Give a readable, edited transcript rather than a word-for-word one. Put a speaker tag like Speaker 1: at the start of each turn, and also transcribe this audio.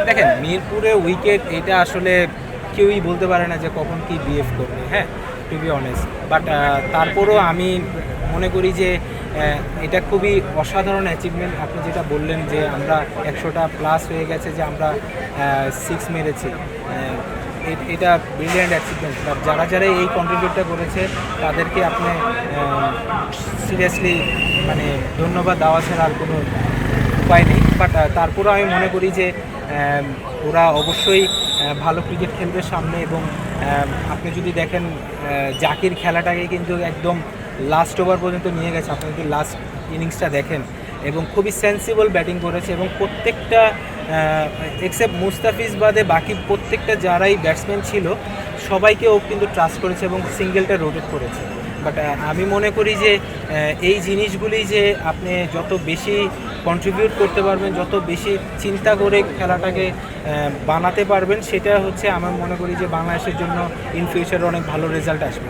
Speaker 1: দেখেন মিরপুরে উইকেট এটা আসলে কেউই বলতে পারে না যে কখন কি বিহেভ করবে, হ্যাঁ, টু বি অনেস্ট। বাট তারপরও আমি মনে করি যে এটা খুবই অসাধারণ অ্যাচিভমেন্ট। আপনি যেটা বললেন যে আমরা 100টা প্লাস হয়ে গেছে, যে আমরা 6 মেরেছি, এটা ব্রিলিয়ান্ট অ্যাচিভমেন্ট। বাট যারা যারা এই কন্ট্রিবিউটটা করেছে তাদেরকে আপনি সিরিয়াসলি মানে ধন্যবাদ দেওয়া ছাড়া আর কোনো উপায় নেই। বাট তারপরেও আমি মনে করি যে ওরা অবশ্যই ভালো ক্রিকেট খেলবে সামনে। এবং আপনি যদি দেখেন জাকির খেলাটাকে কিন্তু একদম লাস্ট ওভার পর্যন্ত নিয়ে গেছে। আপনি যদি লাস্ট ইনিংসটা দেখেন, এবং খুবই সেন্সিবল ব্যাটিং করেছে, এবং প্রত্যেকটা এক্সেপ্ট মুস্তাফিজ বাদে বাকি প্রত্যেকটা যারাই ব্যাটসম্যান ছিল সবাইকে ও কিন্তু ট্রাস্ট করেছে এবং সিঙ্গেলটা রোটেট করেছে। বাট আমি মনে করি যে এই জিনিসগুলি যে আপনি যত বেশি কন্ট্রিবিউট করতে পারবেন, যত বেশি চিন্তা করে খেলাটাকে বানাতে পারবেন, সেটা হচ্ছে আমার মনে করি যে বাংলাদেশের জন্য ইন ফিউচারে অনেক ভালো রেজাল্ট আসবে।